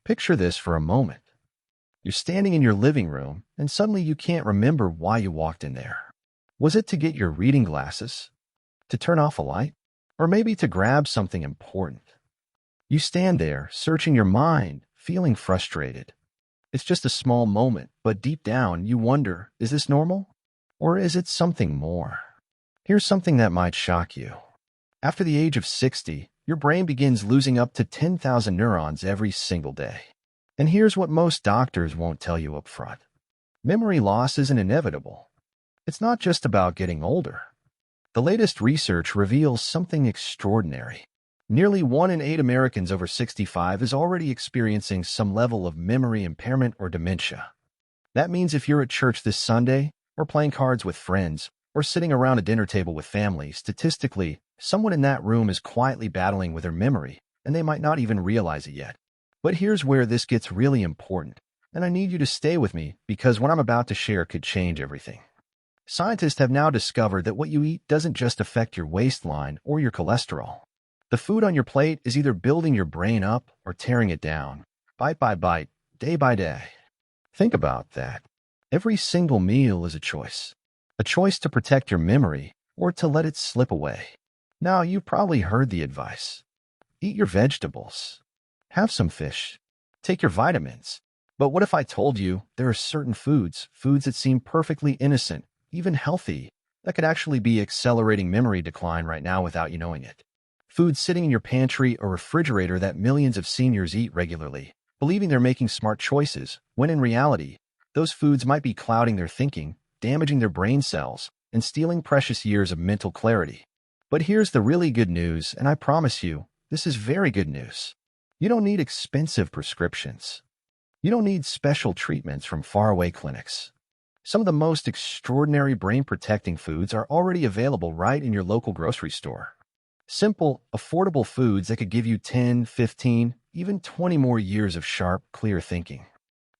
Picture this for a moment. You're standing in your living room, and suddenly you can't remember why you walked in there. Was it to get your reading glasses? To turn off a light? Or maybe to grab something important? You stand there, searching your mind, feeling frustrated. It's just a small moment, but deep down you wonder, is this normal? Or is it something more? Here's something that might shock you. After the age of 60, your brain begins losing up to 10,000 neurons every single day. And here's what most doctors won't tell you up front. Memory loss isn't inevitable. It's not just about getting older. The latest research reveals something extraordinary. Nearly 1 in 8 Americans over 65 is already experiencing some level of memory impairment or dementia. That means if you're at church this Sunday, or playing cards with friends, or sitting around a dinner table with family, statistically, someone in that room is quietly battling with their memory, and they might not even realize it yet. But here's where this gets really important, and I need you to stay with me because what I'm about to share could change everything. Scientists have now discovered that what you eat doesn't just affect your waistline or your cholesterol. The food on your plate is either building your brain up or tearing it down, bite by bite, day by day. Think about that. Every single meal is a choice to protect your memory or to let it slip away. Now, you've probably heard the advice. Eat your vegetables. Have some fish. Take your vitamins. But what if I told you there are certain foods that seem perfectly innocent, even healthy, that could actually be accelerating memory decline right now without you knowing it? Foods sitting in your pantry or refrigerator that millions of seniors eat regularly, believing they're making smart choices, when in reality, those foods might be clouding their thinking, damaging their brain cells, and stealing precious years of mental clarity. But here's the really good news, and I promise you, this is very good news. You don't need expensive prescriptions. You don't need special treatments from faraway clinics. Some of the most extraordinary brain-protecting foods are already available right in your local grocery store. Simple, affordable foods that could give you 10, 15, even 20 more years of sharp, clear thinking.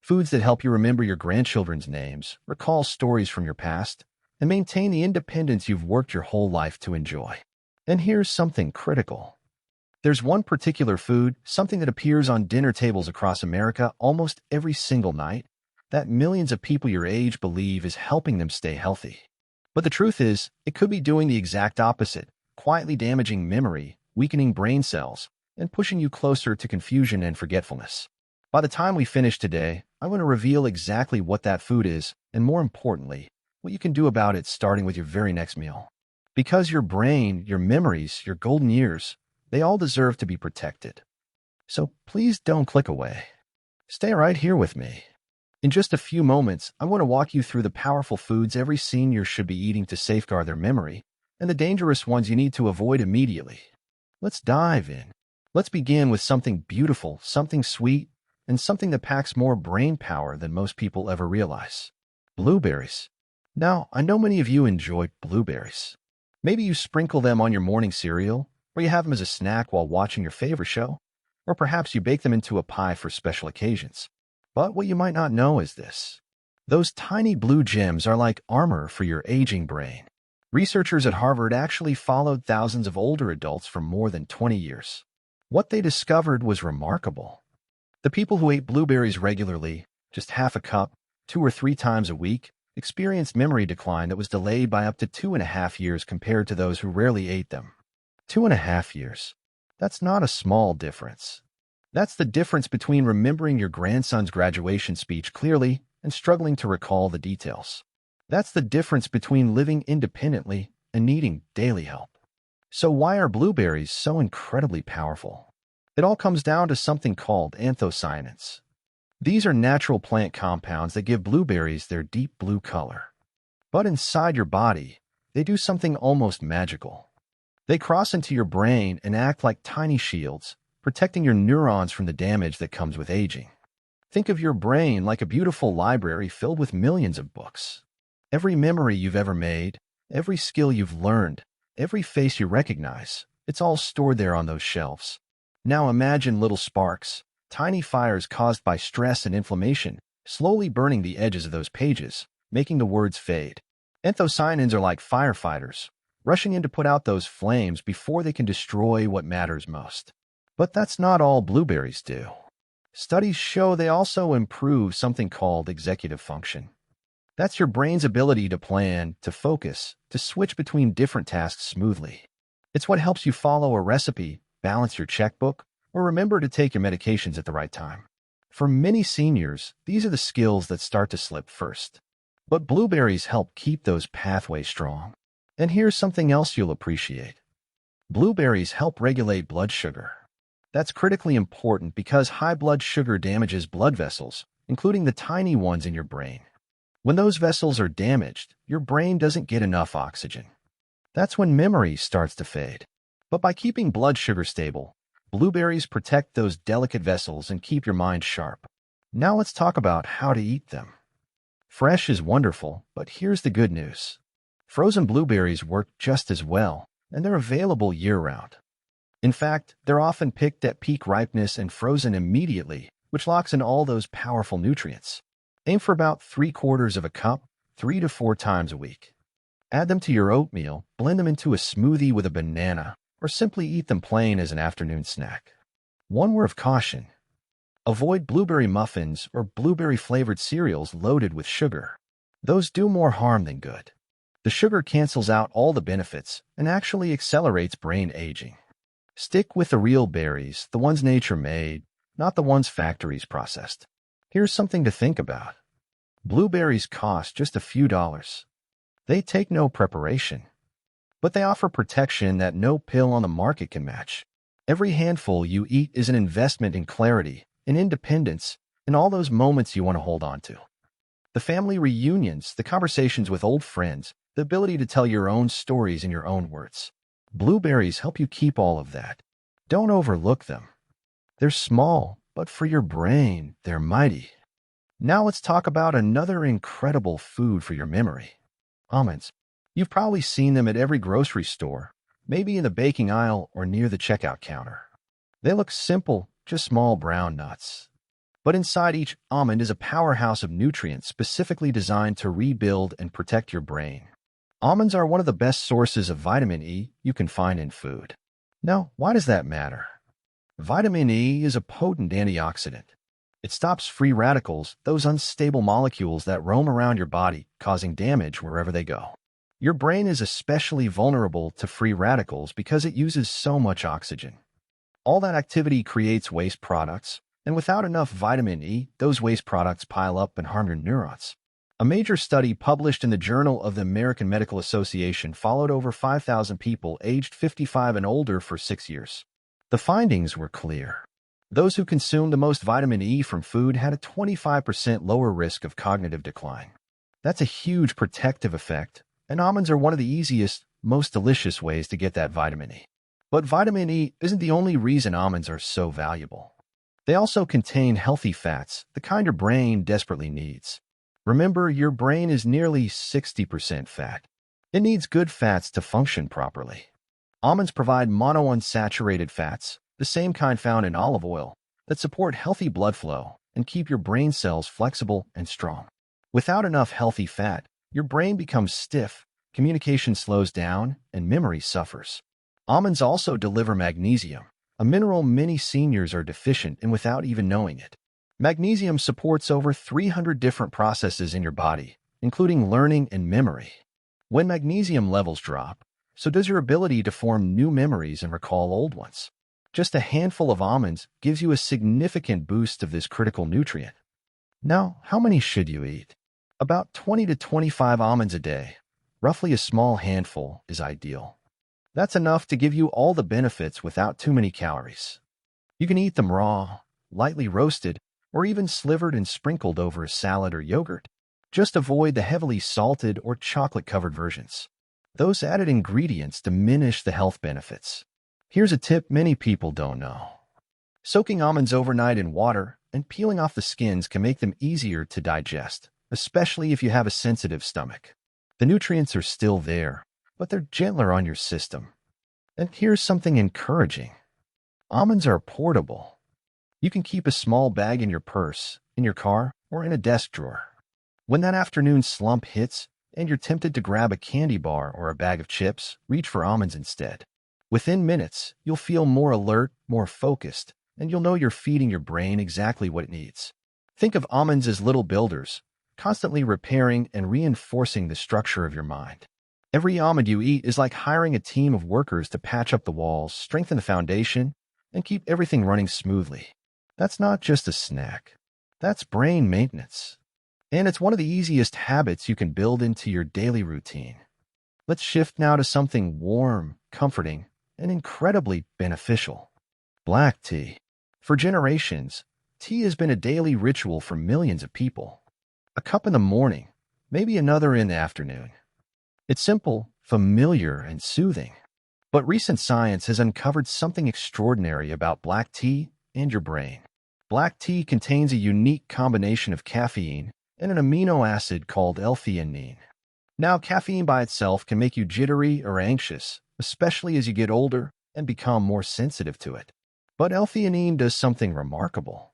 Foods that help you remember your grandchildren's names, recall stories from your past, and maintain the independence you've worked your whole life to enjoy. And here's something critical. There's one particular food, something that appears on dinner tables across America almost every single night, that millions of people your age believe is helping them stay healthy. But the truth is, it could be doing the exact opposite, quietly damaging memory, weakening brain cells, and pushing you closer to confusion and forgetfulness. By the time we finish today, I want to reveal exactly what that food is, and more importantly, what you can do about it starting with your very next meal. Because your brain, your memories, your golden years, they all deserve to be protected. So please don't click away. Stay right here with me. In just a few moments, I want to walk you through the powerful foods every senior should be eating to safeguard their memory, and the dangerous ones you need to avoid immediately. Let's dive in. Let's begin with something beautiful, something sweet, and something that packs more brain power than most people ever realize. Blueberries. Now, I know many of you enjoy blueberries. Maybe you sprinkle them on your morning cereal, or you have them as a snack while watching your favorite show, or perhaps you bake them into a pie for special occasions. But what you might not know is this. Those tiny blue gems are like armor for your aging brain. Researchers at Harvard actually followed thousands of older adults for more than 20 years. What they discovered was remarkable. The people who ate blueberries regularly, just half a cup, 2 or 3 times a week, experienced memory decline that was delayed by up to 2.5 years compared to those who rarely ate them. 2.5 years. That's not a small difference. That's the difference between remembering your grandson's graduation speech clearly and struggling to recall the details. That's the difference between living independently and needing daily help. So why are blueberries so incredibly powerful? It all comes down to something called anthocyanins. These are natural plant compounds that give blueberries their deep blue color. But inside your body, they do something almost magical. They cross into your brain and act like tiny shields, protecting your neurons from the damage that comes with aging. Think of your brain like a beautiful library filled with millions of books. Every memory you've ever made, every skill you've learned, every face you recognize, it's all stored there on those shelves. Now imagine little sparks, tiny fires caused by stress and inflammation, slowly burning the edges of those pages, making the words fade. Anthocyanins are like firefighters, rushing in to put out those flames before they can destroy what matters most. But that's not all blueberries do. Studies show they also improve something called executive function. That's your brain's ability to plan, to focus, to switch between different tasks smoothly. It's what helps you follow a recipe, balance your checkbook, or remember to take your medications at the right time. For many seniors, these are the skills that start to slip first. But blueberries help keep those pathways strong. And here's something else you'll appreciate. Blueberries help regulate blood sugar. That's critically important because high blood sugar damages blood vessels, including the tiny ones in your brain. When those vessels are damaged, your brain doesn't get enough oxygen. That's when memory starts to fade. But by keeping blood sugar stable, blueberries protect those delicate vessels and keep your mind sharp. Now let's talk about how to eat them. Fresh is wonderful, but here's the good news. Frozen blueberries work just as well, and they're available year-round. In fact, they're often picked at peak ripeness and frozen immediately, which locks in all those powerful nutrients. Aim for about 3/4 of a cup, 3 to 4 times a week. Add them to your oatmeal, blend them into a smoothie with a banana, or simply eat them plain as an afternoon snack. One word of caution. Avoid blueberry muffins or blueberry-flavored cereals loaded with sugar. Those do more harm than good. The sugar cancels out all the benefits and actually accelerates brain aging. Stick with the real berries, the ones nature made, not the ones factories processed. Here's something to think about. Blueberries cost just a few dollars. They take no preparation, but they offer protection that no pill on the market can match. Every handful you eat is an investment in clarity, in independence, in all those moments you want to hold on to. The family reunions, the conversations with old friends, the ability to tell your own stories in your own words. Blueberries help you keep all of that. Don't overlook them. They're small, but for your brain, they're mighty. Now let's talk about another incredible food for your memory. Almonds. You've probably seen them at every grocery store, maybe in the baking aisle or near the checkout counter. They look simple, just small brown nuts. But inside each almond is a powerhouse of nutrients specifically designed to rebuild and protect your brain. Almonds are one of the best sources of vitamin E you can find in food. Now, why does that matter? Vitamin E is a potent antioxidant. It stops free radicals, those unstable molecules that roam around your body, causing damage wherever they go. Your brain is especially vulnerable to free radicals because it uses so much oxygen. All that activity creates waste products, and without enough vitamin E, those waste products pile up and harm your neurons. A major study published in the Journal of the American Medical Association followed over 5,000 people aged 55 and older for 6 years. The findings were clear. Those who consumed the most vitamin E from food had a 25% lower risk of cognitive decline. That's a huge protective effect, and almonds are one of the easiest, most delicious ways to get that vitamin E. But vitamin E isn't the only reason almonds are so valuable. They also contain healthy fats, the kind your brain desperately needs. Remember, your brain is nearly 60% fat. It needs good fats to function properly. Almonds provide monounsaturated fats, the same kind found in olive oil, that support healthy blood flow and keep your brain cells flexible and strong. Without enough healthy fat, your brain becomes stiff, communication slows down, and memory suffers. Almonds also deliver magnesium, a mineral many seniors are deficient in without even knowing it. Magnesium supports over 300 different processes in your body, including learning and memory. When magnesium levels drop, so does your ability to form new memories and recall old ones. Just a handful of almonds gives you a significant boost of this critical nutrient. Now, how many should you eat? About 20 to 25 almonds a day. Roughly a small handful is ideal. That's enough to give you all the benefits without too many calories. You can eat them raw, lightly roasted, or even slivered and sprinkled over a salad or yogurt. Just avoid the heavily salted or chocolate-covered versions. Those added ingredients diminish the health benefits. Here's a tip many people don't know. Soaking almonds overnight in water and peeling off the skins can make them easier to digest, especially if you have a sensitive stomach. The nutrients are still there, but they're gentler on your system. And here's something encouraging. Almonds are portable. You can keep a small bag in your purse, in your car, or in a desk drawer. When that afternoon slump hits and you're tempted to grab a candy bar or a bag of chips, reach for almonds instead. Within minutes, you'll feel more alert, more focused, and you'll know you're feeding your brain exactly what it needs. Think of almonds as little builders, constantly repairing and reinforcing the structure of your mind. Every almond you eat is like hiring a team of workers to patch up the walls, strengthen the foundation, and keep everything running smoothly. That's not just a snack. That's brain maintenance. And it's one of the easiest habits you can build into your daily routine. Let's shift now to something warm, comforting, and incredibly beneficial. Black tea. For generations, tea has been a daily ritual for millions of people. A cup in the morning, maybe another in the afternoon. It's simple, familiar, and soothing. But recent science has uncovered something extraordinary about black tea and your brain. Black tea contains a unique combination of caffeine and an amino acid called L-theanine. Now, caffeine by itself can make you jittery or anxious, especially as you get older and become more sensitive to it. But L-theanine does something remarkable.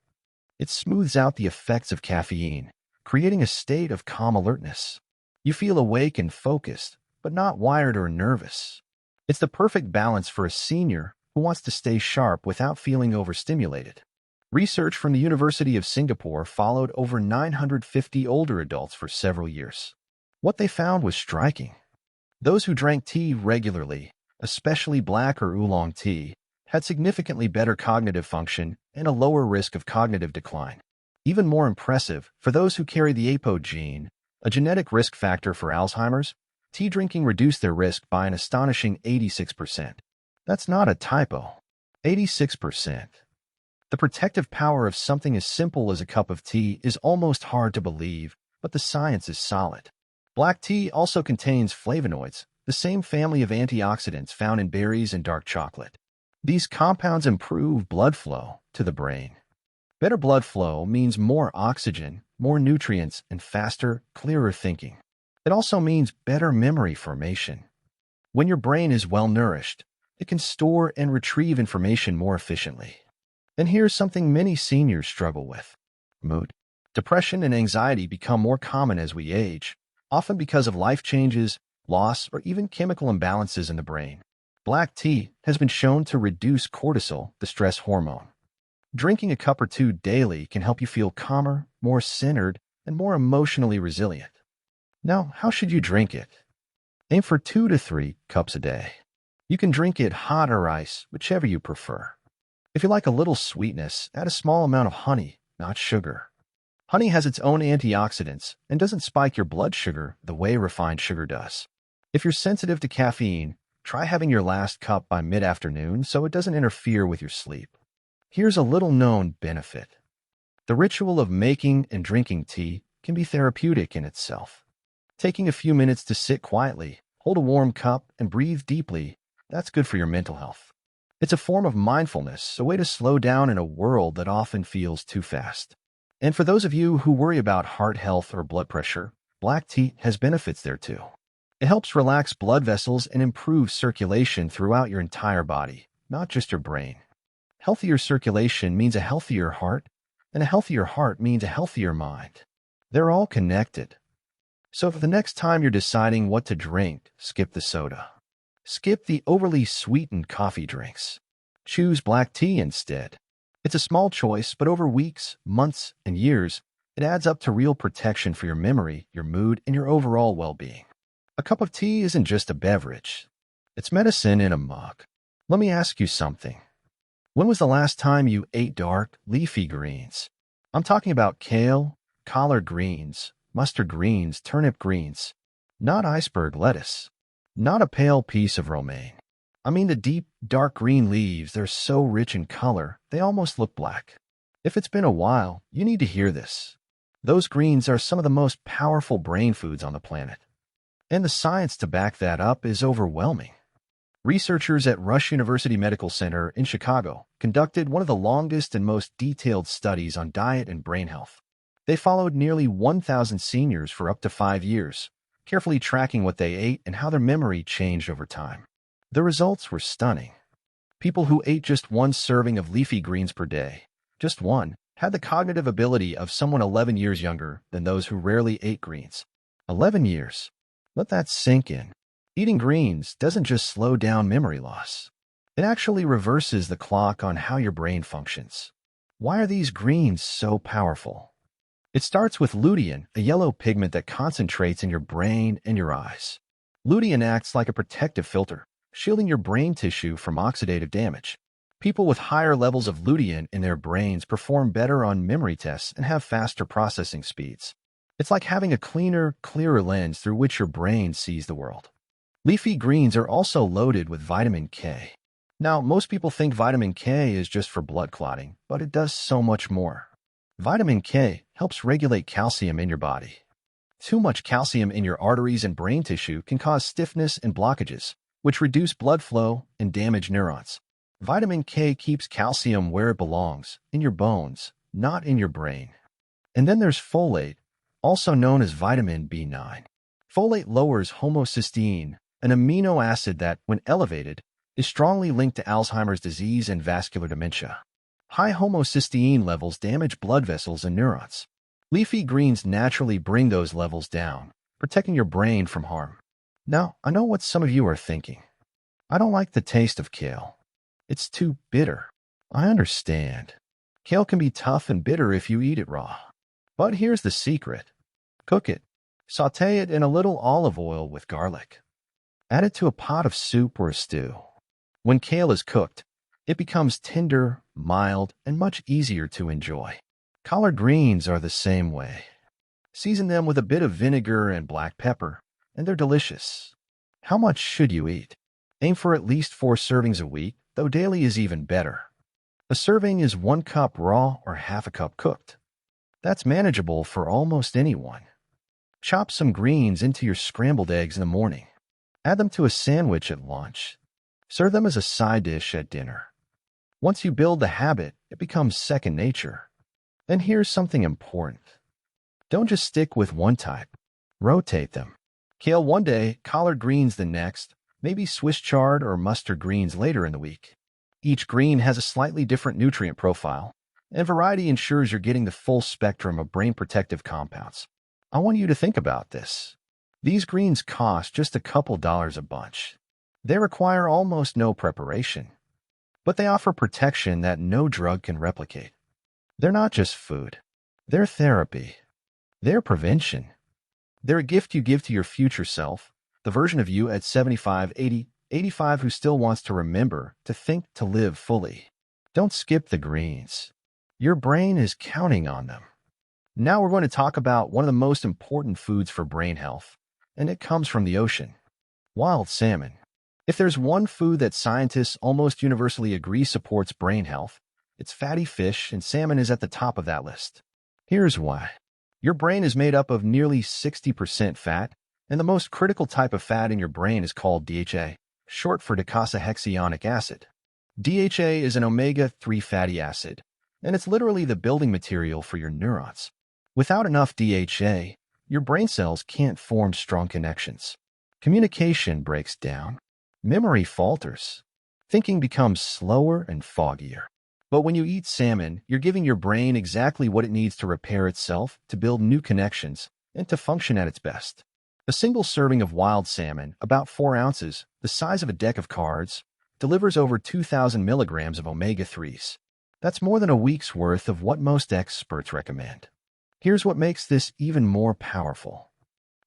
It smooths out the effects of caffeine, creating a state of calm alertness. You feel awake and focused, but not wired or nervous. It's the perfect balance for a senior who wants to stay sharp without feeling overstimulated. Research from the University of Singapore followed over 950 older adults for several years. What they found was striking. Those who drank tea regularly, especially black or oolong tea, had significantly better cognitive function and a lower risk of cognitive decline. Even more impressive, for those who carry the APO gene, a genetic risk factor for Alzheimer's, tea drinking reduced their risk by an astonishing 86%. That's not a typo. 86%. The protective power of something as simple as a cup of tea is almost hard to believe, but the science is solid. Black tea also contains flavonoids, the same family of antioxidants found in berries and dark chocolate. These compounds improve blood flow to the brain. Better blood flow means more oxygen, more nutrients, and faster, clearer thinking. It also means better memory formation. When your brain is well nourished, it can store and retrieve information more efficiently. And here's something many seniors struggle with: mood. Depression and anxiety become more common as we age, often because of life changes, loss, or even chemical imbalances in the brain. Black tea has been shown to reduce cortisol, the stress hormone. Drinking a cup or two daily can help you feel calmer, more centered, and more emotionally resilient. Now, how should you drink it? Aim for 2 to 3 cups a day. You can drink it hot or ice, whichever you prefer. If you like a little sweetness, add a small amount of honey, not sugar. Honey has its own antioxidants and doesn't spike your blood sugar the way refined sugar does. If you're sensitive to caffeine, try having your last cup by mid-afternoon so it doesn't interfere with your sleep. Here's a little-known benefit. The ritual of making and drinking tea can be therapeutic in itself. Taking a few minutes to sit quietly, hold a warm cup, and breathe deeply, that's good for your mental health. It's a form of mindfulness, a way to slow down in a world that often feels too fast. And for those of you who worry about heart health or blood pressure, black tea has benefits there too. It helps relax blood vessels and improve circulation throughout your entire body, not just your brain. Healthier circulation means a healthier heart, and a healthier heart means a healthier mind. They're all connected. So if the next time you're deciding what to drink, skip the soda. Skip the overly sweetened coffee drinks. Choose black tea instead. It's a small choice, but over weeks, months, and years, it adds up to real protection for your memory, your mood, and your overall well-being. A cup of tea isn't just a beverage. It's medicine in a mug. Let me ask you something. When was the last time you ate dark, leafy greens? I'm talking about kale, collard greens, mustard greens, turnip greens. Not iceberg lettuce. Not a pale piece of romaine. I mean the deep, dark green leaves. They're so rich in color, they almost look black. If it's been a while, you need to hear this. Those greens are some of the most powerful brain foods on the planet. And the science to back that up is overwhelming. Researchers at Rush University Medical Center in Chicago conducted one of the longest and most detailed studies on diet and brain health. They followed nearly 1,000 seniors for up to 5 years, carefully tracking what they ate and how their memory changed over time. The results were stunning. People who ate just one serving of leafy greens per day, just one, had the cognitive ability of someone 11 years younger than those who rarely ate greens. 11 years. Let that sink in. Eating greens doesn't just slow down memory loss. It actually reverses the clock on how your brain functions. Why are these greens so powerful? It starts with lutein, a yellow pigment that concentrates in your brain and your eyes. Lutein acts like a protective filter, shielding your brain tissue from oxidative damage. People with higher levels of lutein in their brains perform better on memory tests and have faster processing speeds. It's like having a cleaner, clearer lens through which your brain sees the world. Leafy greens are also loaded with vitamin K. Now, most people think vitamin K is just for blood clotting, but it does so much more. Vitamin K helps regulate calcium in your body. Too much calcium in your arteries and brain tissue can cause stiffness and blockages, which reduce blood flow and damage neurons. Vitamin K keeps calcium where it belongs, in your bones, not in your brain. And then there's folate, also known as vitamin B9. Folate lowers homocysteine, an amino acid that, when elevated, is strongly linked to Alzheimer's disease and vascular dementia. High homocysteine levels damage blood vessels and neurons. Leafy greens naturally bring those levels down, protecting your brain from harm. Now, I know what some of you are thinking. I don't like the taste of kale. It's too bitter. I understand. Kale can be tough and bitter if you eat it raw. But here's the secret. Cook it. Sauté it in a little olive oil with garlic. Add it to a pot of soup or a stew. When kale is cooked, it becomes tender, mild, and much easier to enjoy. Collard greens are the same way. Season them with a bit of vinegar and black pepper, and they're delicious. How much should you eat? Aim for at least 4 servings a week, though daily is even better. A serving is 1 cup raw or half a cup cooked. That's manageable for almost anyone. Chop some greens into your scrambled eggs in the morning. Add them to a sandwich at lunch. Serve them as a side dish at dinner. Once you build the habit, it becomes second nature. And here's something important. Don't just stick with one type. Rotate them. Kale one day, collard greens the next, maybe Swiss chard or mustard greens later in the week. Each green has a slightly different nutrient profile, and variety ensures you're getting the full spectrum of brain protective compounds. I want you to think about this. These greens cost just a couple dollars a bunch. They require almost no preparation, but they offer protection that no drug can replicate. They're not just food. They're therapy. They're prevention. They're a gift you give to your future self, the version of you at 75, 80, 85 who still wants to remember, to think, to live fully. Don't skip the greens. Your brain is counting on them. Now we're going to talk about one of the most important foods for brain health, and it comes from the ocean. Wild salmon. If there's one food that scientists almost universally agree supports brain health, it's fatty fish, and salmon is at the top of that list. Here's why. Your brain is made up of nearly 60% fat, and the most critical type of fat in your brain is called DHA, short for docosahexaenoic acid. DHA is an omega-3 fatty acid, and it's literally the building material for your neurons. Without enough DHA, your brain cells can't form strong connections. Communication breaks down. Memory falters. Thinking becomes slower and foggier. But when you eat salmon, you're giving your brain exactly what it needs to repair itself, to build new connections, and to function at its best. A single serving of wild salmon, about 4 ounces, the size of a deck of cards, delivers over 2,000 milligrams of omega-3s. That's more than a week's worth of what most experts recommend. Here's what makes this even more powerful.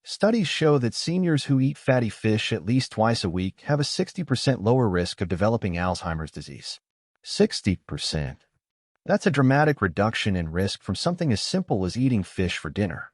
Studies show that seniors who eat fatty fish at least twice a week have a 60% lower risk of developing Alzheimer's disease. 60%. That's a dramatic reduction in risk from something as simple as eating fish for dinner.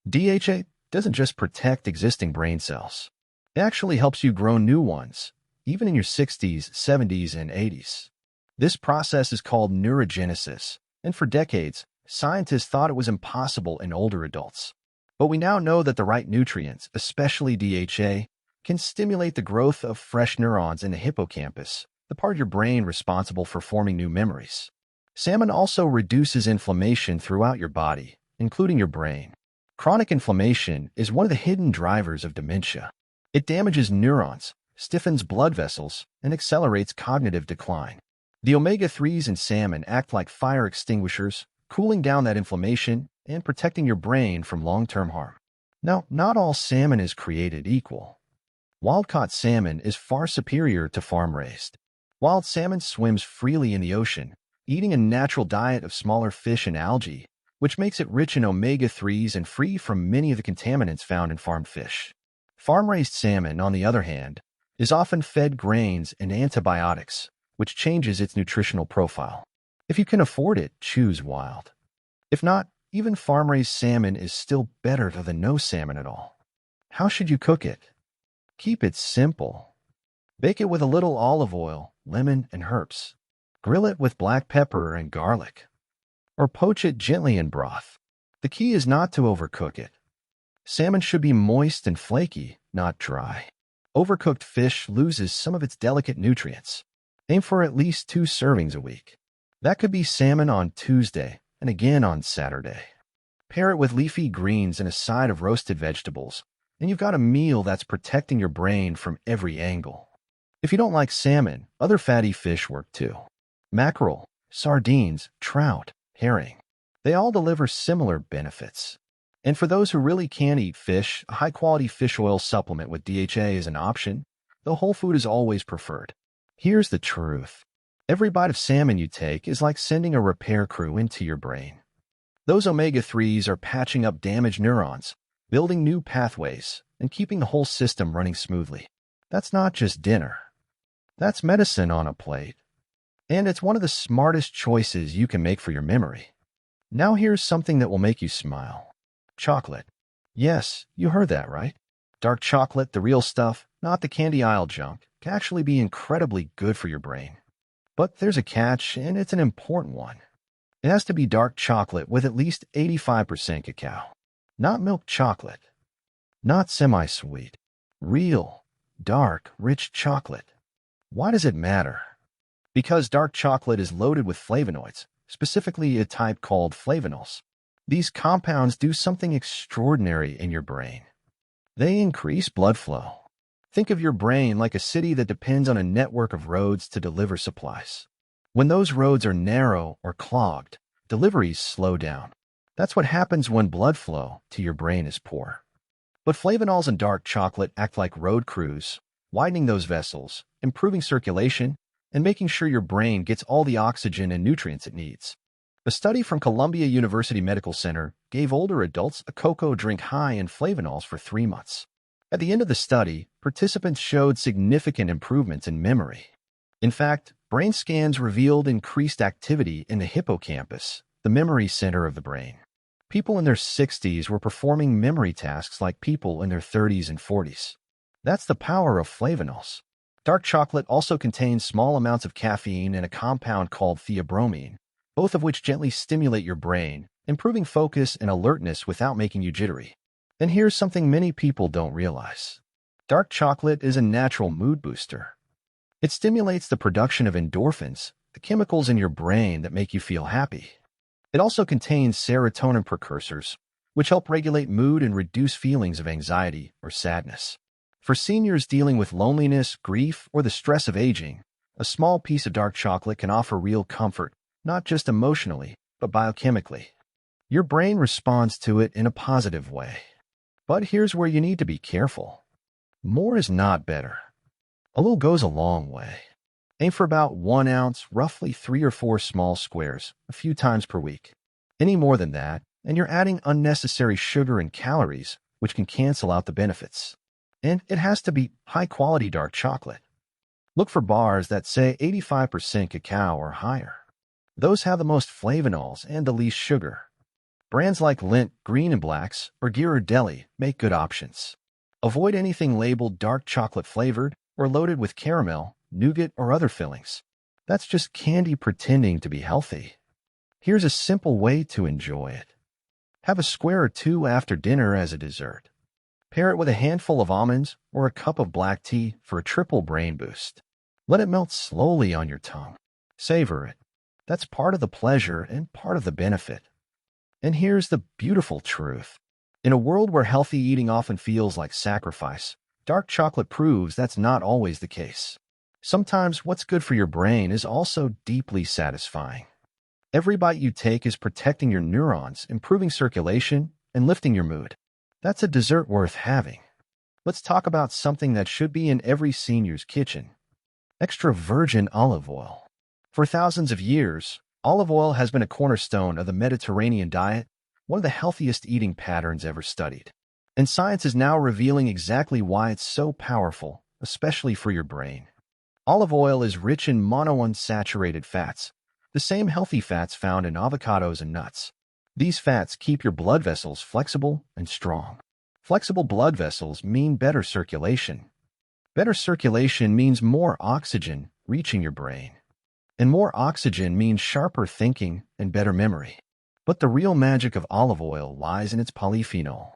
DHA doesn't just protect existing brain cells. It actually helps you grow new ones, even in your 60s, 70s, and 80s. This process is called neurogenesis, and for decades, scientists thought it was impossible in older adults. But we now know that the right nutrients, especially DHA, can stimulate the growth of fresh neurons in the hippocampus, the part of your brain responsible for forming new memories. Salmon also reduces inflammation throughout your body, including your brain. Chronic inflammation is one of the hidden drivers of dementia. It damages neurons, stiffens blood vessels, and accelerates cognitive decline. The omega-3s in salmon act like fire extinguishers, cooling down that inflammation and protecting your brain from long-term harm. Now, not all salmon is created equal. Wild-caught salmon is far superior to farm-raised. Wild salmon swims freely in the ocean, eating a natural diet of smaller fish and algae, which makes it rich in omega-3s and free from many of the contaminants found in farmed fish. Farm-raised salmon, on the other hand, is often fed grains and antibiotics, which changes its nutritional profile. If you can afford it, choose wild. If not, even farm-raised salmon is still better than no salmon at all. How should you cook it? Keep it simple. Bake it with a little olive oil, lemon, and herbs. Grill it with black pepper and garlic. Or poach it gently in broth. The key is not to overcook it. Salmon should be moist and flaky, not dry. Overcooked fish loses some of its delicate nutrients. Aim for at least 2 servings a week. That could be salmon on Tuesday and again on Saturday. Pair it with leafy greens and a side of roasted vegetables, and you've got a meal that's protecting your brain from every angle. If you don't like salmon, other fatty fish work too. Mackerel, sardines, trout, herring. They all deliver similar benefits. And for those who really can't eat fish, a high-quality fish oil supplement with DHA is an option, though whole food is always preferred. Here's the truth. Every bite of salmon you take is like sending a repair crew into your brain. Those omega-3s are patching up damaged neurons, building new pathways, and keeping the whole system running smoothly. That's not just dinner. That's medicine on a plate. And it's one of the smartest choices you can make for your memory. Now here's something that will make you smile. Chocolate. Yes, you heard that right. Dark chocolate, the real stuff, not the candy aisle junk, can actually be incredibly good for your brain. But there's a catch, and it's an important one. It has to be dark chocolate with at least 85% cacao. Not milk chocolate. Not semi-sweet. Real, dark, rich chocolate. Why does it matter? Because dark chocolate is loaded with flavonoids, specifically a type called flavonols. These compounds do something extraordinary in your brain. They increase blood flow. Think of your brain like a city that depends on a network of roads to deliver supplies. When those roads are narrow or clogged, deliveries slow down. That's what happens when blood flow to your brain is poor. But flavonols in dark chocolate act like road crews, widening those vessels, improving circulation, and making sure your brain gets all the oxygen and nutrients it needs. A study from Columbia University Medical Center gave older adults a cocoa drink high in flavonols for 3 months. At the end of the study, participants showed significant improvements in memory. In fact, brain scans revealed increased activity in the hippocampus, the memory center of the brain. People in their 60s were performing memory tasks like people in their 30s and 40s. That's the power of flavonols. Dark chocolate also contains small amounts of caffeine and a compound called theobromine, both of which gently stimulate your brain, improving focus and alertness without making you jittery. And here's something many people don't realize. Dark chocolate is a natural mood booster. It stimulates the production of endorphins, the chemicals in your brain that make you feel happy. It also contains serotonin precursors, which help regulate mood and reduce feelings of anxiety or sadness. For seniors dealing with loneliness, grief, or the stress of aging, a small piece of dark chocolate can offer real comfort, not just emotionally, but biochemically. Your brain responds to it in a positive way. But here's where you need to be careful. More is not better. A little goes a long way. Aim for about 1 ounce, roughly 3 or 4 small squares, a few times per week. Any more than that, and you're adding unnecessary sugar and calories, which can cancel out the benefits. And it has to be high-quality dark chocolate. Look for bars that say 85% cacao or higher. Those have the most flavonols and the least sugar. Brands like Lindt, Green and Blacks, or Ghirardelli make good options. Avoid anything labeled dark chocolate flavored or loaded with caramel, nougat, or other fillings. That's just candy pretending to be healthy. Here's a simple way to enjoy it. Have a square or 2 after dinner as a dessert. Pair it with a handful of almonds or a cup of black tea for a triple brain boost. Let it melt slowly on your tongue. Savor it. That's part of the pleasure and part of the benefit. And here's the beautiful truth. In a world where healthy eating often feels like sacrifice, dark chocolate proves that's not always the case. Sometimes what's good for your brain is also deeply satisfying. Every bite you take is protecting your neurons, improving circulation, and lifting your mood. That's a dessert worth having. Let's talk about something that should be in every senior's kitchen. Extra virgin olive oil. For thousands of years, olive oil has been a cornerstone of the Mediterranean diet, one of the healthiest eating patterns ever studied. And science is now revealing exactly why it's so powerful, especially for your brain. Olive oil is rich in monounsaturated fats, the same healthy fats found in avocados and nuts. These fats keep your blood vessels flexible and strong. Flexible blood vessels mean better circulation. Better circulation means more oxygen reaching your brain. And more oxygen means sharper thinking and better memory. But the real magic of olive oil lies in its polyphenol.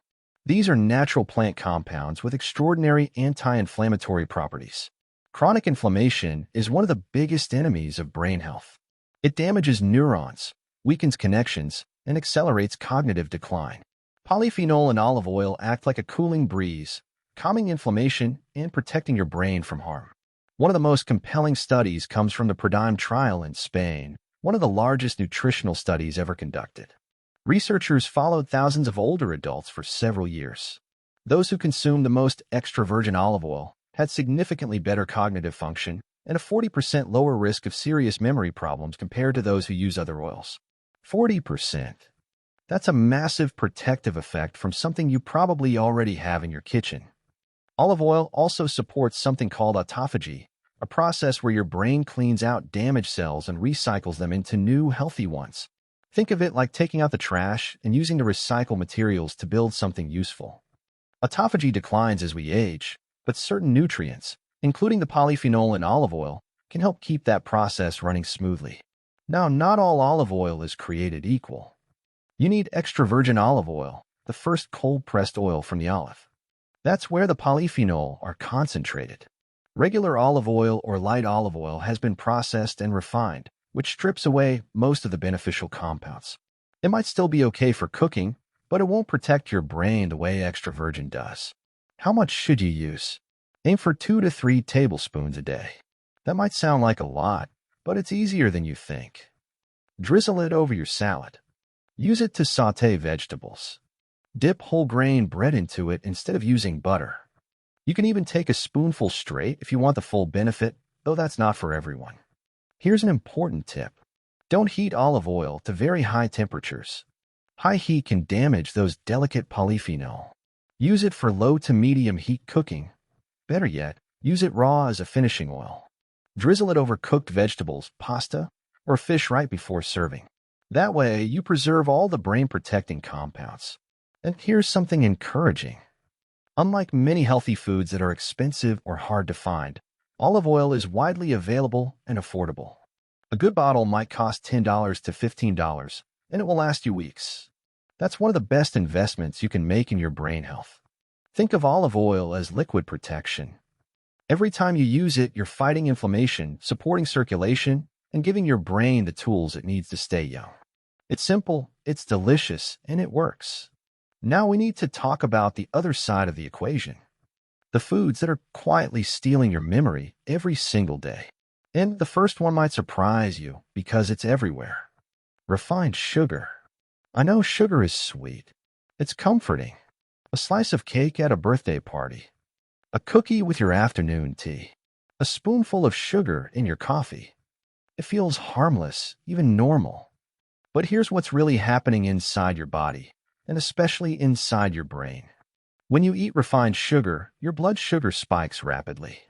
These are natural plant compounds with extraordinary anti-inflammatory properties. Chronic inflammation is one of the biggest enemies of brain health. It damages neurons, weakens connections, and accelerates cognitive decline. Polyphenol in olive oil act like a cooling breeze, calming inflammation and protecting your brain from harm. One of the most compelling studies comes from the PRODIME trial in Spain, one of the largest nutritional studies ever conducted. Researchers followed thousands of older adults for several years. Those who consumed the most extra virgin olive oil had significantly better cognitive function and a 40% lower risk of serious memory problems compared to those who use other oils. 40%. That's a massive protective effect from something you probably already have in your kitchen. Olive oil also supports something called autophagy, a process where your brain cleans out damaged cells and recycles them into new, healthy ones. Think of it like taking out the trash and using the recycled materials to build something useful. Autophagy declines as we age, but certain nutrients, including the polyphenol in olive oil, can help keep that process running smoothly. Now, not all olive oil is created equal. You need extra virgin olive oil, the first cold-pressed oil from the olive. That's where the polyphenol are concentrated. Regular olive oil or light olive oil has been processed and refined, which strips away most of the beneficial compounds. It might still be okay for cooking, but it won't protect your brain the way extra virgin does. How much should you use? Aim for 2 to 3 tablespoons a day. That might sound like a lot, but it's easier than you think. Drizzle it over your salad. Use it to sauté vegetables. Dip whole grain bread into it instead of using butter. You can even take a spoonful straight if you want the full benefit, though that's not for everyone. Here's an important tip. Don't heat olive oil to very high temperatures. High heat can damage those delicate polyphenol. Use it for low to medium heat cooking. Better yet, use it raw as a finishing oil. Drizzle it over cooked vegetables, pasta, or fish right before serving. That way, you preserve all the brain-protecting compounds. And here's something encouraging. Unlike many healthy foods that are expensive or hard to find, olive oil is widely available and affordable. A good bottle might cost $10 to $15, and it will last you weeks. That's one of the best investments you can make in your brain health. Think of olive oil as liquid protection. Every time you use it, you're fighting inflammation, supporting circulation, and giving your brain the tools it needs to stay young. It's simple, it's delicious, and it works. Now we need to talk about the other side of the equation. The foods that are quietly stealing your memory every single day. And the first one might surprise you because it's everywhere. Refined sugar. I know sugar is sweet. It's comforting. A slice of cake at a birthday party. A cookie with your afternoon tea. A spoonful of sugar in your coffee. It feels harmless, even normal. But here's what's really happening inside your body, and especially inside your brain. When you eat refined sugar, your blood sugar spikes rapidly.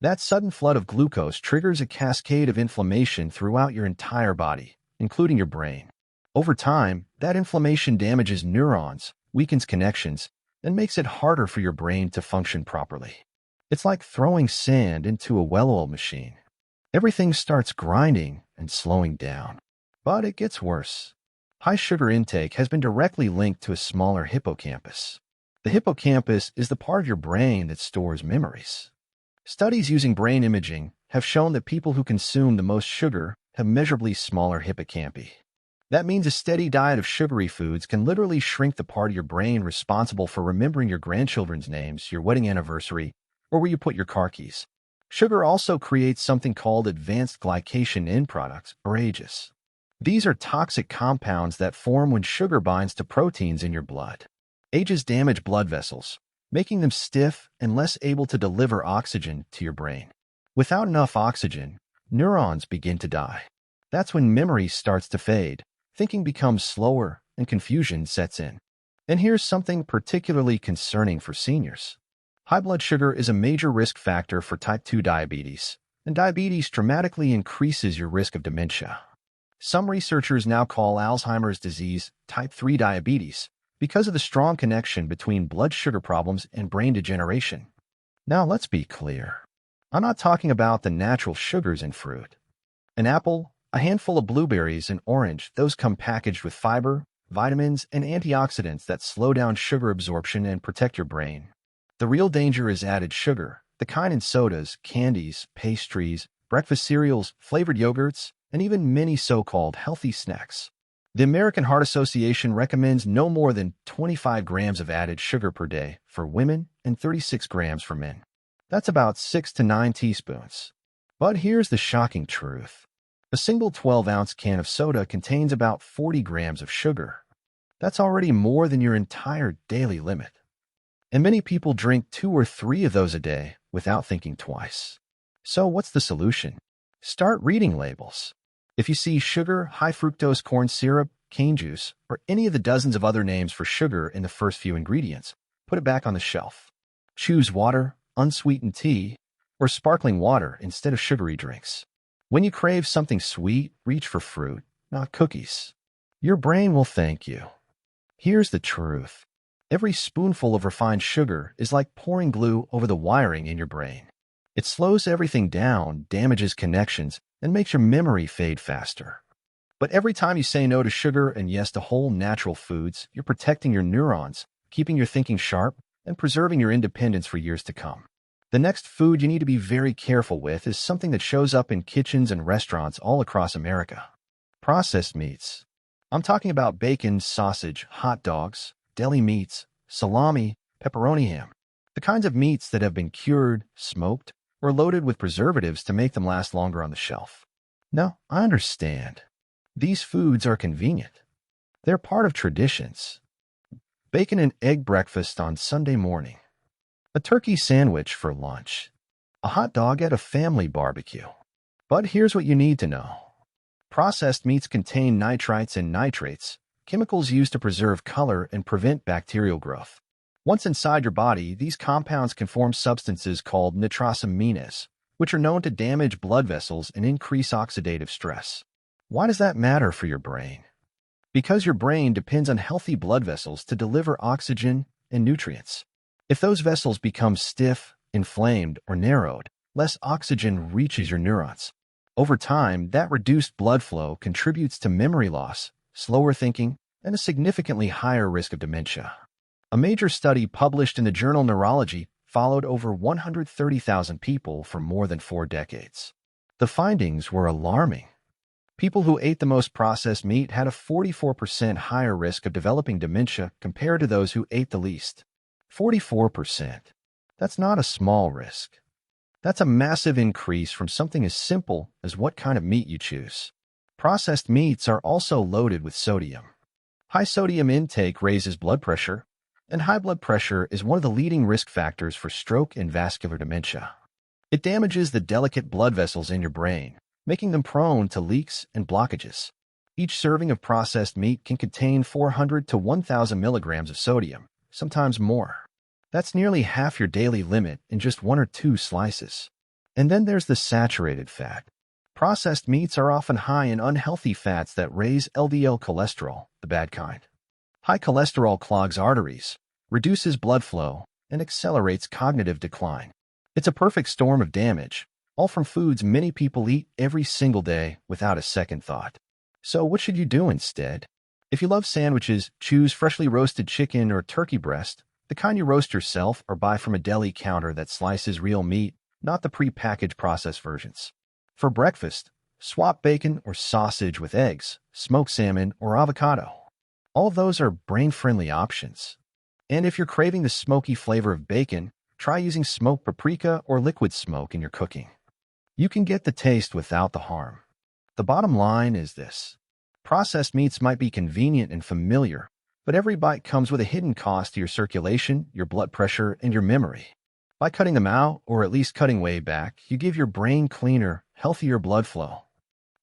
That sudden flood of glucose triggers a cascade of inflammation throughout your entire body, including your brain. Over time, that inflammation damages neurons, weakens connections, and makes it harder for your brain to function properly. It's like throwing sand into a well-oiled machine. Everything starts grinding and slowing down. But it gets worse. High sugar intake has been directly linked to a smaller hippocampus. The hippocampus is the part of your brain that stores memories. Studies using brain imaging have shown that people who consume the most sugar have measurably smaller hippocampi. That means a steady diet of sugary foods can literally shrink the part of your brain responsible for remembering your grandchildren's names, your wedding anniversary, or where you put your car keys. Sugar also creates something called advanced glycation end products, or AGEs. These are toxic compounds that form when sugar binds to proteins in your blood. AGEs damage blood vessels, making them stiff and less able to deliver oxygen to your brain. Without enough oxygen, neurons begin to die. That's when memory starts to fade, thinking becomes slower, and confusion sets in. And here's something particularly concerning for seniors. High blood sugar is a major risk factor for type 2 diabetes, and diabetes dramatically increases your risk of dementia. Some researchers now call Alzheimer's disease type 3 diabetes because of the strong connection between blood sugar problems and brain degeneration. Now let's be clear. I'm not talking about the natural sugars in fruit. An apple, a handful of blueberries, and orange, those come packaged with fiber, vitamins, and antioxidants that slow down sugar absorption and protect your brain. The real danger is added sugar, the kind in sodas, candies, pastries, breakfast cereals, flavored yogurts, and even many so-called healthy snacks. The American Heart Association recommends no more than 25 grams of added sugar per day for women and 36 grams for men. That's about 6 to 9 teaspoons. But here's the shocking truth. A single 12-ounce can of soda contains about 40 grams of sugar. That's already more than your entire daily limit. And many people drink 2 or 3 of those a day without thinking twice. So what's the solution? Start reading labels. If you see sugar, high fructose corn syrup, cane juice, or any of the dozens of other names for sugar in the first few ingredients, put it back on the shelf. Choose water, unsweetened tea, or sparkling water instead of sugary drinks. When you crave something sweet, reach for fruit, not cookies. Your brain will thank you. Here's the truth. Every spoonful of refined sugar is like pouring glue over the wiring in your brain. It slows everything down, damages connections, and makes your memory fade faster. But every time you say no to sugar and yes to whole natural foods, you're protecting your neurons, keeping your thinking sharp, and preserving your independence for years to come. The next food you need to be very careful with is something that shows up in kitchens and restaurants all across America. Processed meats. I'm talking about bacon, sausage, hot dogs, deli meats, salami, pepperoni ham. The kinds of meats that have been cured, smoked, or loaded with preservatives to make them last longer on the shelf. Now, I understand. These foods are convenient. They're part of traditions. Bacon and egg breakfast on Sunday morning. A turkey sandwich for lunch. A hot dog at a family barbecue. But here's what you need to know. Processed meats contain nitrites and nitrates, chemicals used to preserve color and prevent bacterial growth. Once inside your body, these compounds can form substances called nitrosamines, which are known to damage blood vessels and increase oxidative stress. Why does that matter for your brain? Because your brain depends on healthy blood vessels to deliver oxygen and nutrients. If those vessels become stiff, inflamed, or narrowed, less oxygen reaches your neurons. Over time, that reduced blood flow contributes to memory loss, slower thinking, and a significantly higher risk of dementia. A major study published in the journal Neurology followed over 130,000 people for more than 4 decades. The findings were alarming. People who ate the most processed meat had a 44% higher risk of developing dementia compared to those who ate the least. 44%. That's not a small risk. That's a massive increase from something as simple as what kind of meat you choose. Processed meats are also loaded with sodium. High sodium intake raises blood pressure, and high blood pressure is one of the leading risk factors for stroke and vascular dementia. It damages the delicate blood vessels in your brain, making them prone to leaks and blockages. Each serving of processed meat can contain 400 to 1,000 milligrams of sodium, sometimes more. That's nearly half your daily limit in just 1 or 2 slices. And then there's the saturated fat. Processed meats are often high in unhealthy fats that raise LDL cholesterol, the bad kind. High cholesterol clogs arteries, reduces blood flow, and accelerates cognitive decline. It's a perfect storm of damage, all from foods many people eat every single day without a second thought. So what should you do instead? If you love sandwiches, choose freshly roasted chicken or turkey breast, the kind you roast yourself or buy from a deli counter that slices real meat, not the pre-packaged processed versions. For breakfast, swap bacon or sausage with eggs, smoked salmon, or avocado. All of those are brain-friendly options. And if you're craving the smoky flavor of bacon, try using smoked paprika or liquid smoke in your cooking. You can get the taste without the harm. The bottom line is this. Processed meats might be convenient and familiar, but every bite comes with a hidden cost to your circulation, your blood pressure, and your memory. By cutting them out, or at least cutting way back, you give your brain cleaner, healthier blood flow.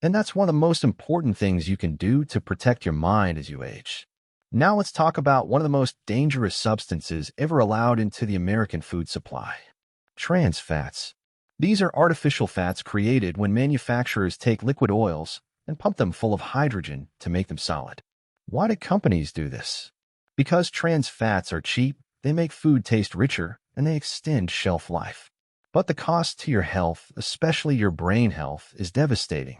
And that's one of the most important things you can do to protect your mind as you age. Now let's talk about one of the most dangerous substances ever allowed into the American food supply. Trans fats. These are artificial fats created when manufacturers take liquid oils and pump them full of hydrogen to make them solid. Why do companies do this? Because trans fats are cheap, they make food taste richer, and they extend shelf life. But the cost to your health, especially your brain health, is devastating.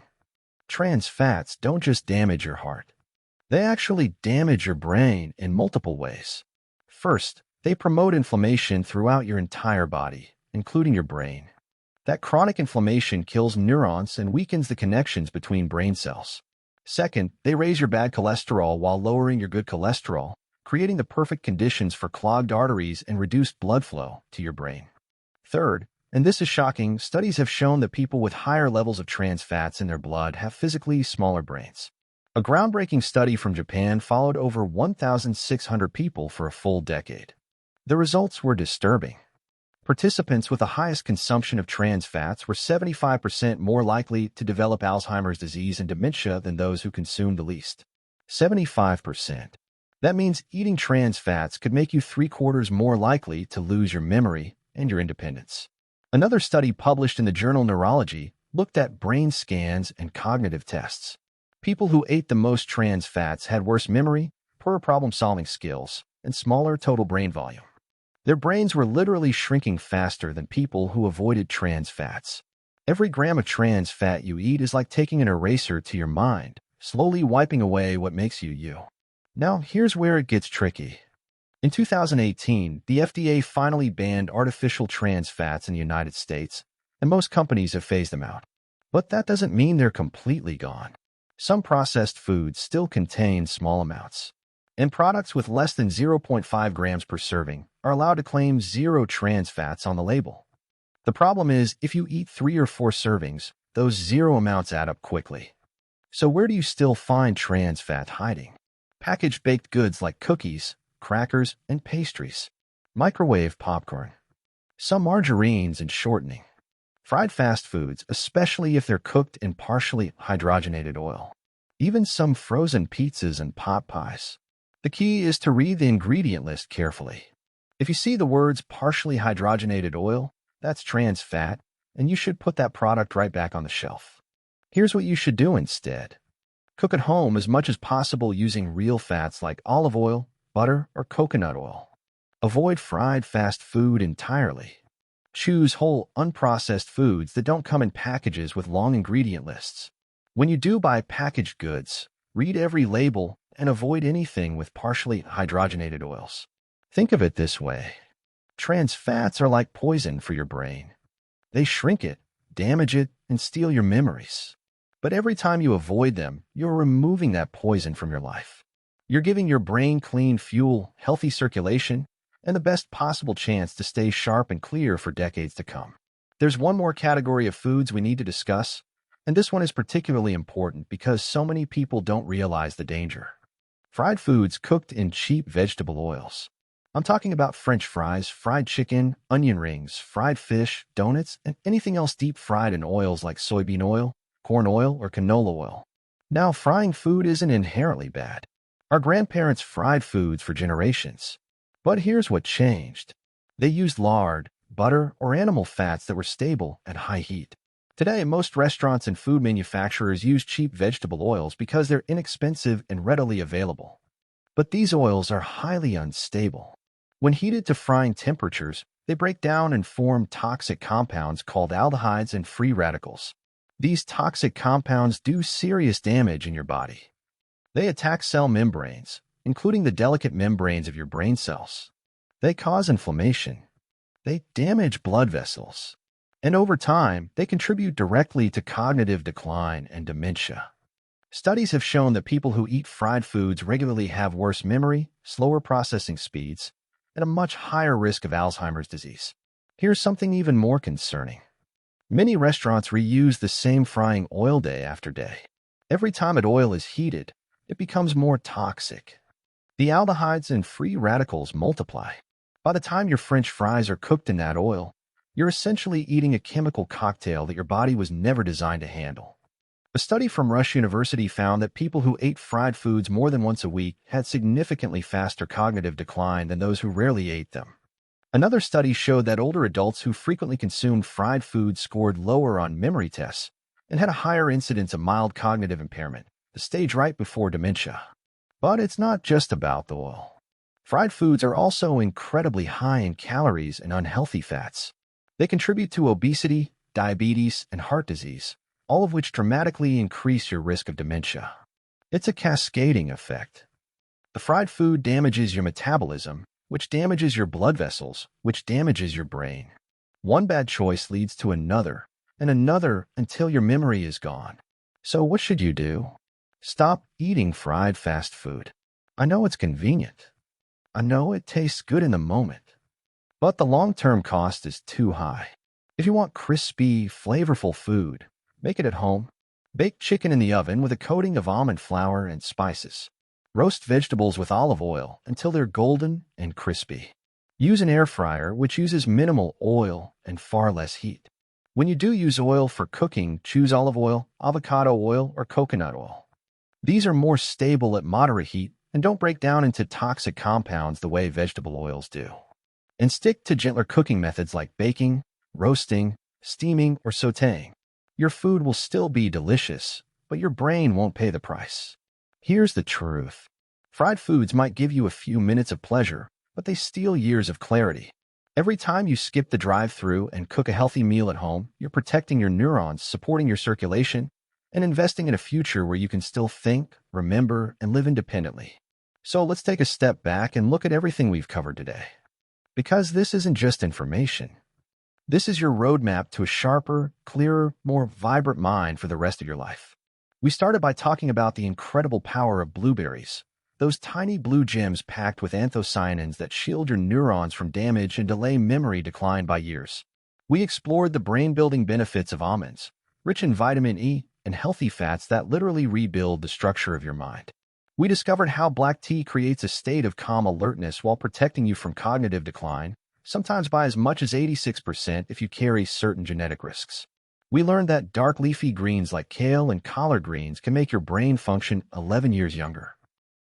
Trans fats don't just damage your heart. They actually damage your brain in multiple ways. First, they promote inflammation throughout your entire body, including your brain. That chronic inflammation kills neurons and weakens the connections between brain cells. Second, they raise your bad cholesterol while lowering your good cholesterol, creating the perfect conditions for clogged arteries and reduced blood flow to your brain. Third, and this is shocking, studies have shown that people with higher levels of trans fats in their blood have physically smaller brains. A groundbreaking study from Japan followed over 1,600 people for a full decade. The results were disturbing. Participants with the highest consumption of trans fats were 75% more likely to develop Alzheimer's disease and dementia than those who consumed the least. 75%. That means eating trans fats could make you 3/4 more likely to lose your memory and your independence. Another study published in the journal Neurology looked at brain scans and cognitive tests. People who ate the most trans fats had worse memory, poorer problem-solving skills, and smaller total brain volume. Their brains were literally shrinking faster than people who avoided trans fats. Every gram of trans fat you eat is like taking an eraser to your mind, slowly wiping away what makes you you. Now, here's where it gets tricky. In 2018, the FDA finally banned artificial trans fats in the United States, and most companies have phased them out. But that doesn't mean they're completely gone. Some processed foods still contain small amounts, and products with less than 0.5 grams per serving are allowed to claim zero trans fats on the label. The problem is, if you eat 3 or 4 servings, those zero amounts add up quickly. So where do you still find trans fat hiding? Packaged baked goods like cookies, crackers, and pastries. Microwave popcorn. Some margarines and shortening. Fried fast foods, especially if they're cooked in partially hydrogenated oil. Even some frozen pizzas and pot pies. The key is to read the ingredient list carefully. If you see the words partially hydrogenated oil, that's trans fat, and you should put that product right back on the shelf. Here's what you should do instead. Cook at home as much as possible using real fats like olive oil, butter, or coconut oil. Avoid fried fast food entirely. Choose whole, unprocessed foods that don't come in packages with long ingredient lists. When you do buy packaged goods, read every label and avoid anything with partially hydrogenated oils. Think of it this way. Trans fats are like poison for your brain. They shrink it, damage it, and steal your memories. But every time you avoid them, you're removing that poison from your life. You're giving your brain clean fuel, healthy circulation, and the best possible chance to stay sharp and clear for decades to come. There's one more category of foods we need to discuss, and this one is particularly important because so many people don't realize the danger. Fried foods cooked in cheap vegetable oils. I'm talking about French fries, fried chicken, onion rings, fried fish, donuts, and anything else deep fried in oils like soybean oil, corn oil, or canola oil. Now, frying food isn't inherently bad. Our grandparents fried foods for generations. But here's what changed. They used lard, butter, or animal fats that were stable at high heat. Today, most restaurants and food manufacturers use cheap vegetable oils because they're inexpensive and readily available. But these oils are highly unstable. When heated to frying temperatures, they break down and form toxic compounds called aldehydes and free radicals. These toxic compounds do serious damage in your body. They attack cell membranes, including the delicate membranes of your brain cells. They cause inflammation. They damage blood vessels. And over time, they contribute directly to cognitive decline and dementia. Studies have shown that people who eat fried foods regularly have worse memory, slower processing speeds, and a much higher risk of Alzheimer's disease. Here's something even more concerning. Many restaurants reuse the same frying oil day after day. Every time an oil is heated, it becomes more toxic. The aldehydes and free radicals multiply. By the time your French fries are cooked in that oil, you're essentially eating a chemical cocktail that your body was never designed to handle. A study from Rush University found that people who ate fried foods more than once a week had significantly faster cognitive decline than those who rarely ate them. Another study showed that older adults who frequently consumed fried foods scored lower on memory tests and had a higher incidence of mild cognitive impairment, the stage right before dementia. But it's not just about the oil. Fried foods are also incredibly high in calories and unhealthy fats. They contribute to obesity, diabetes, and heart disease, all of which dramatically increase your risk of dementia. It's a cascading effect. The fried food damages your metabolism, which damages your blood vessels, which damages your brain. One bad choice leads to another, and another until your memory is gone. So what should you do? Stop eating fried fast food. I know it's convenient. I know it tastes good in the moment. But the long-term cost is too high. If you want crispy, flavorful food, make it at home. Bake chicken in the oven with a coating of almond flour and spices. Roast vegetables with olive oil until they're golden and crispy. Use an air fryer which uses minimal oil and far less heat. When you do use oil for cooking, choose olive oil, avocado oil, or coconut oil. These are more stable at moderate heat and don't break down into toxic compounds the way vegetable oils do. And stick to gentler cooking methods like baking, roasting, steaming, or sautéing. Your food will still be delicious, but your brain won't pay the price. Here's the truth. Fried foods might give you a few minutes of pleasure, but they steal years of clarity. Every time you skip the drive-thru and cook a healthy meal at home, you're protecting your neurons, supporting your circulation, and investing in a future where you can still think, remember, and live independently. So let's take a step back and look at everything we've covered today. Because this isn't just information. This is your roadmap to a sharper, clearer, more vibrant mind for the rest of your life. We started by talking about the incredible power of blueberries, those tiny blue gems packed with anthocyanins that shield your neurons from damage and delay memory decline by years. We explored the brain-building benefits of almonds, rich in vitamin E and healthy fats that literally rebuild the structure of your mind. We discovered how black tea creates a state of calm alertness while protecting you from cognitive decline, sometimes by as much as 86% if you carry certain genetic risks. We learned that dark leafy greens like kale and collard greens can make your brain function 11 years younger.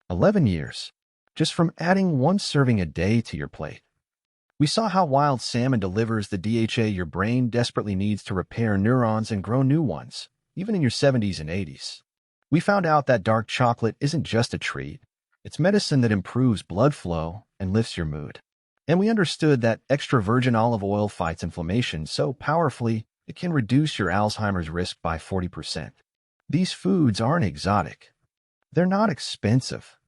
11 years, just from adding one serving a day to your plate. We saw how wild salmon delivers the DHA your brain desperately needs to repair neurons and grow new ones, even in your 70s and 80s. We found out that dark chocolate isn't just a treat, it's medicine that improves blood flow and lifts your mood. And we understood that extra virgin olive oil fights inflammation so powerfully it can reduce your Alzheimer's risk by 40%. These foods aren't exotic. They're not expensive.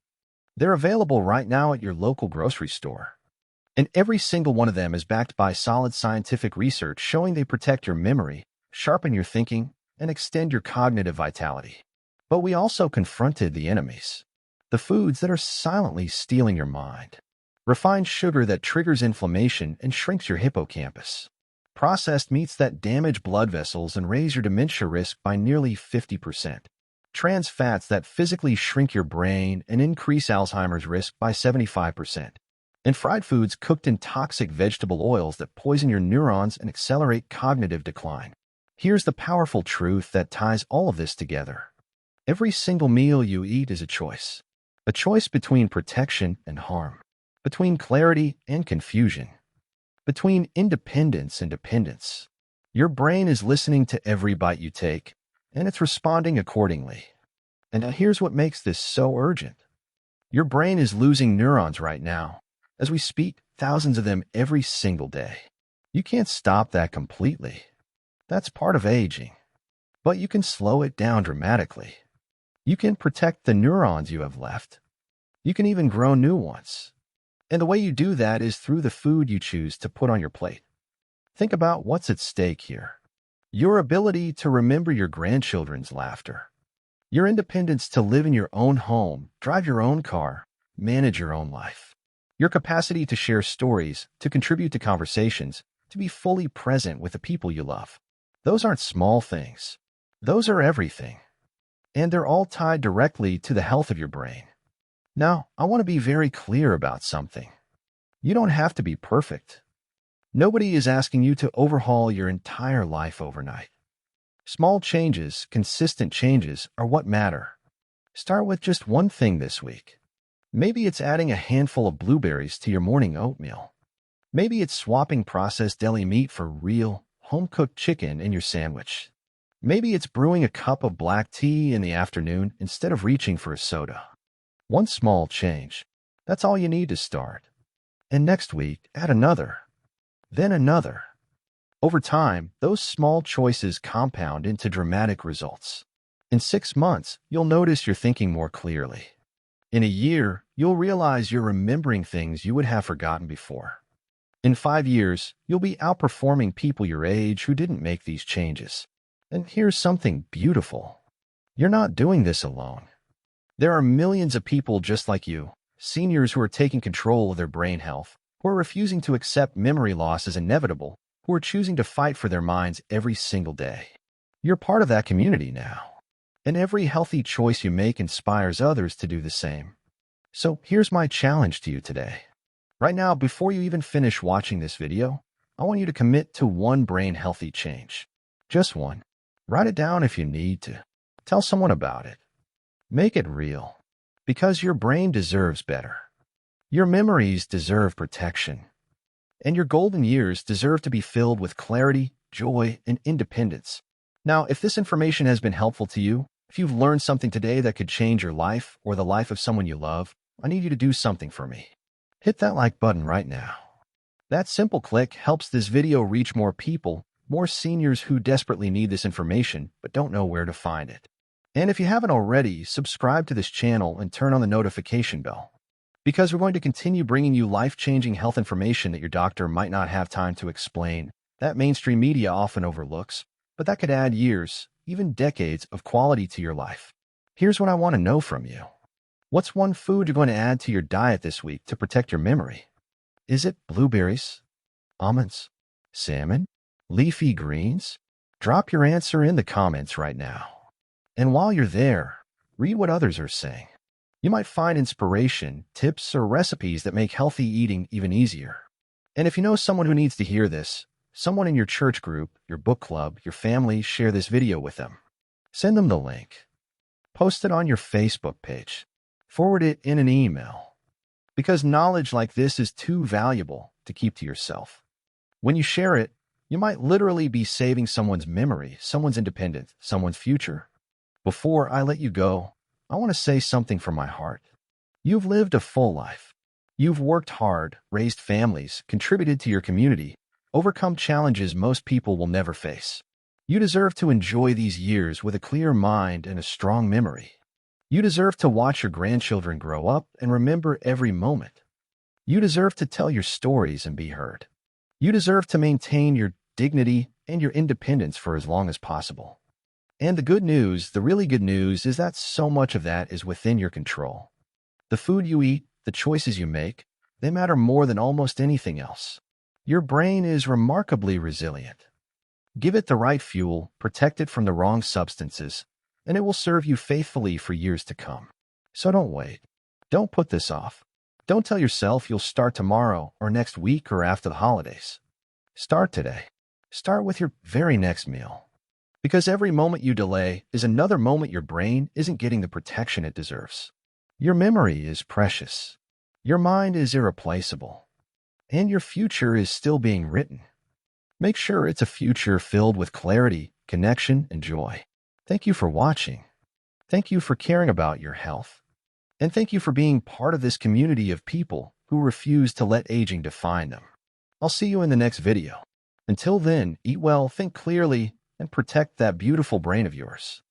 They're available right now at your local grocery store. And every single one of them is backed by solid scientific research showing they protect your memory, sharpen your thinking, and extend your cognitive vitality. But we also confronted the enemies, the foods that are silently stealing your mind. Refined sugar that triggers inflammation and shrinks your hippocampus. Processed meats that damage blood vessels and raise your dementia risk by nearly 50%. Trans fats that physically shrink your brain and increase Alzheimer's risk by 75%. And fried foods cooked in toxic vegetable oils that poison your neurons and accelerate cognitive decline. Here's the powerful truth that ties all of this together. Every single meal you eat is a choice between protection and harm, between clarity and confusion, between independence and dependence. Your brain is listening to every bite you take, and it's responding accordingly. And now here's what makes this so urgent. Your brain is losing neurons right now. As we speak, thousands of them every single day. You can't stop that completely. That's part of aging. But you can slow it down dramatically. You can protect the neurons you have left. You can even grow new ones. And the way you do that is through the food you choose to put on your plate. Think about what's at stake here. Your ability to remember your grandchildren's laughter. Your independence to live in your own home, drive your own car, manage your own life. Your capacity to share stories, to contribute to conversations, to be fully present with the people you love. Those aren't small things. Those are everything. And they're all tied directly to the health of your brain. Now, I want to be very clear about something. You don't have to be perfect. Nobody is asking you to overhaul your entire life overnight. Small changes, consistent changes, are what matter. Start with just one thing this week. Maybe it's adding a handful of blueberries to your morning oatmeal. Maybe it's swapping processed deli meat for real, home-cooked chicken in your sandwich. Maybe it's brewing a cup of black tea in the afternoon instead of reaching for a soda. One small change. That's all you need to start. And next week, add another. Then another. Over time, those small choices compound into dramatic results. In 6 months, you'll notice you're thinking more clearly. In a year, you'll realize you're remembering things you would have forgotten before. In 5 years, you'll be outperforming people your age who didn't make these changes. And here's something beautiful. You're not doing this alone. There are millions of people just like you, seniors who are taking control of their brain health, who are refusing to accept memory loss as inevitable, who are choosing to fight for their minds every single day. You're part of that community now. And every healthy choice you make inspires others to do the same. So here's my challenge to you today. Right now, before you even finish watching this video, I want you to commit to one brain-healthy change. Just one. Write it down if you need to. Tell someone about it. Make it real. Because your brain deserves better. Your memories deserve protection. And your golden years deserve to be filled with clarity, joy, and independence. Now, if this information has been helpful to you, if you've learned something today that could change your life or the life of someone you love, I need you to do something for me. Hit that like button right now. That simple click helps this video reach more people, more seniors who desperately need this information but don't know where to find it. And if you haven't already, subscribe to this channel and turn on the notification bell. Because we're going to continue bringing you life-changing health information that your doctor might not have time to explain, that mainstream media often overlooks, but that could add years, even decades of quality to your life. Here's what I want to know from you. What's one food you're going to add to your diet this week to protect your memory? Is it blueberries, almonds, salmon, leafy greens? Drop your answer in the comments right now. And while you're there, read what others are saying. You might find inspiration, tips, or recipes that make healthy eating even easier. And if you know someone who needs to hear this, someone in your church group, your book club, your family, share this video with them. Send them the link. Post it on your Facebook page. Forward it in an email. Because knowledge like this is too valuable to keep to yourself. When you share it, you might literally be saving someone's memory, someone's independence, someone's future. Before I let you go, I want to say something from my heart. You've lived a full life. You've worked hard, raised families, contributed to your community, overcome challenges most people will never face. You deserve to enjoy these years with a clear mind and a strong memory. You deserve to watch your grandchildren grow up and remember every moment. You deserve to tell your stories and be heard. You deserve to maintain your dignity and your independence for as long as possible. And the good news, the really good news, is that so much of that is within your control. The food you eat, the choices you make, they matter more than almost anything else. Your brain is remarkably resilient. Give it the right fuel, protect it from the wrong substances, and it will serve you faithfully for years to come. So don't wait. Don't put this off. Don't tell yourself you'll start tomorrow or next week or after the holidays. Start today. Start with your very next meal. Because every moment you delay is another moment your brain isn't getting the protection it deserves. Your memory is precious. Your mind is irreplaceable. And your future is still being written. Make sure it's a future filled with clarity, connection, and joy. Thank you for watching. Thank you for caring about your health. And thank you for being part of this community of people who refuse to let aging define them. I'll see you in the next video. Until then, eat well, think clearly, and protect that beautiful brain of yours.